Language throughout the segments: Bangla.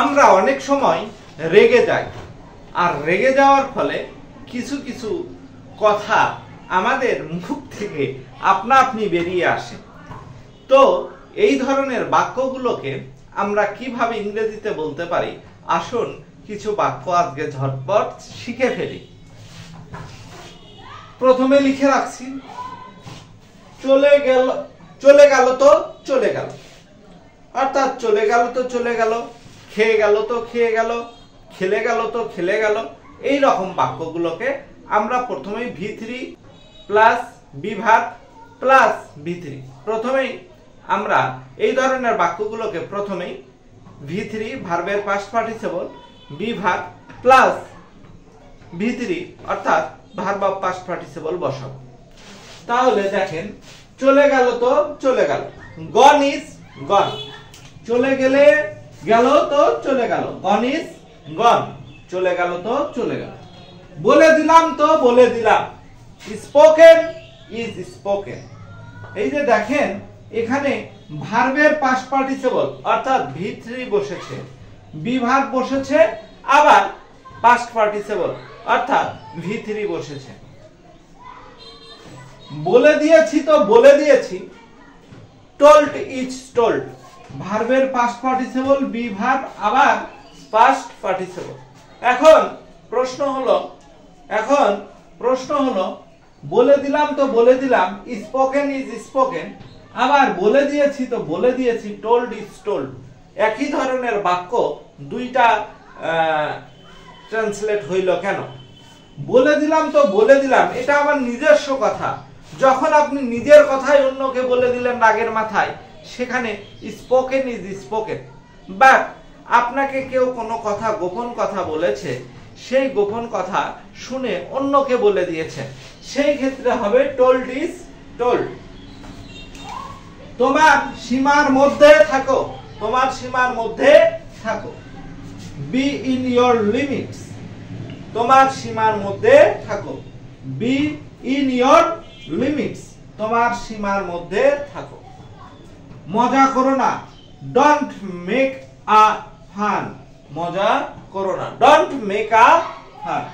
আমরা অনেক সময় রেগে যাই, আর রেগে যাওয়ার ফলে কিছু কিছু কথা আমাদের মুখ থেকে আপনা আপনি বেরিয়ে আসে। তো এই ধরনের বাক্যগুলোকে আমরা কিভাবে ইংরেজিতে বলতে পারি, আসুন কিছু বাক্য আজকে ঝটপট শিখে ফেলি। প্রথমে লিখে রাখছি, চলে গেল তো চলে গেল, অর্থাৎ চলে গেল তো চলে গেল, খেয়ে গেল তো খেয়ে গেল, খেলে গেল তো খেলে গেল। এই রকম বাক্যগুলোকে আমরা প্রথমেই V3 প্লাস বিভাগ প্লাস V3, প্রথমেই আমরা এই ধরনের বাক্যগুলোকে প্রথমেই V3 ভার্বের পাস্ট পার্টিসিপল বিভাগ প্লাস V3 অর্থাৎ ভার্ব অফ পাস্ট পার্টিসিপল বসাবো। তাহলে দেখেন, চলে গেল তো চলে গেল, গন ইজ গন, চলে গেলে গেল তো চলে গেল, গন ইজ গন, চলে গেল তো চলে গেল। বলে দিলাম তো বলে দিলাম, স্পোকেন ইজ স্পোকেন। এই যে দেখেন, এখানে ভার্বের পাস্ট পার্টিসিপল অর্থাৎ V3 বসেছে, বিভাগ বসেছে, আবার পাস্ট পার্টিসিপল অর্থাৎ V3 বসেছে। বলে দিয়েছি তো বলে দিয়েছি, টোল্ড ইজ টোল্ড, ভার্বের পাস্ট পার্টিসিপল বিভাগ আবার পাস্ট পার্টিসিপল। এখন প্রশ্ন হলো বলে দিলাম তো বলে দিলাম, স্পোকেন ইজ স্পোকেন, আবার বলে দিয়েছি তো বলে দিয়েছি, টোল্ড ইজ টোল্ড। একই ধরনের বাক্য দুইটা ট্রান্সলেট হইল কেন? বলে দিলাম তো বলে দিলাম, এটা আমার নিজস্ব কথা। যখন আপনি নিজের কথাই অন্যকে বলে দিলেন রাগের মাথায়, সেখানে স্পোকেন ইজ স্পোকেন। বাট আপনাকে কেউ কোনো কথা, গোপন কথা বলেছে, সেই গোপন কথা শুনে অন্যকে বলে দিয়েছে, সেই ক্ষেত্রে হবে টোল্ড ইজ টোল্ড। তোমার সীমার মধ্যে থাকো, তোমার সীমার মধ্যে থাকো, বি ইন ইয়োর লিমিটস, তোমার সীমার মধ্যে থাকো, বি ইন ইয়োর লিমিটস, তোমার সীমার মধ্যে থাকো। মজা করো না, ডোন্ট মেক আ ফান, মজা করো না, ডোন্ট মেক আ ফান।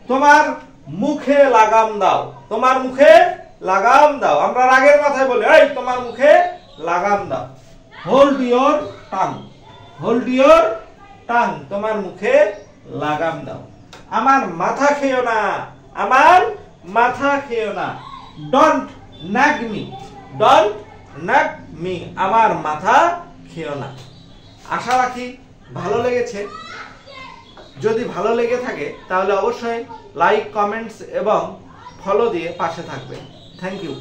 তোমার মুখে লাগাম দাও, তোমার মুখে লাগাম দাও, আমরা রাগের মাথায় বলি, এই তোমার মুখে লাগাম দাও। Hold your tongue, hold your tongue, তোমার মুখে লাগাম দাও। আমার মাথা খেও না, আমার মাথা খেও না, don't Nag me, don't Nag me, আমার মাথা খেও না। আশা রাখি ভালো লেগেছে। যদি ভালো লেগে থাকে তাহলে অবশ্যই লাইক, কমেন্টস এবং ফলো দিয়ে পাশে থাকবেন। Thank you.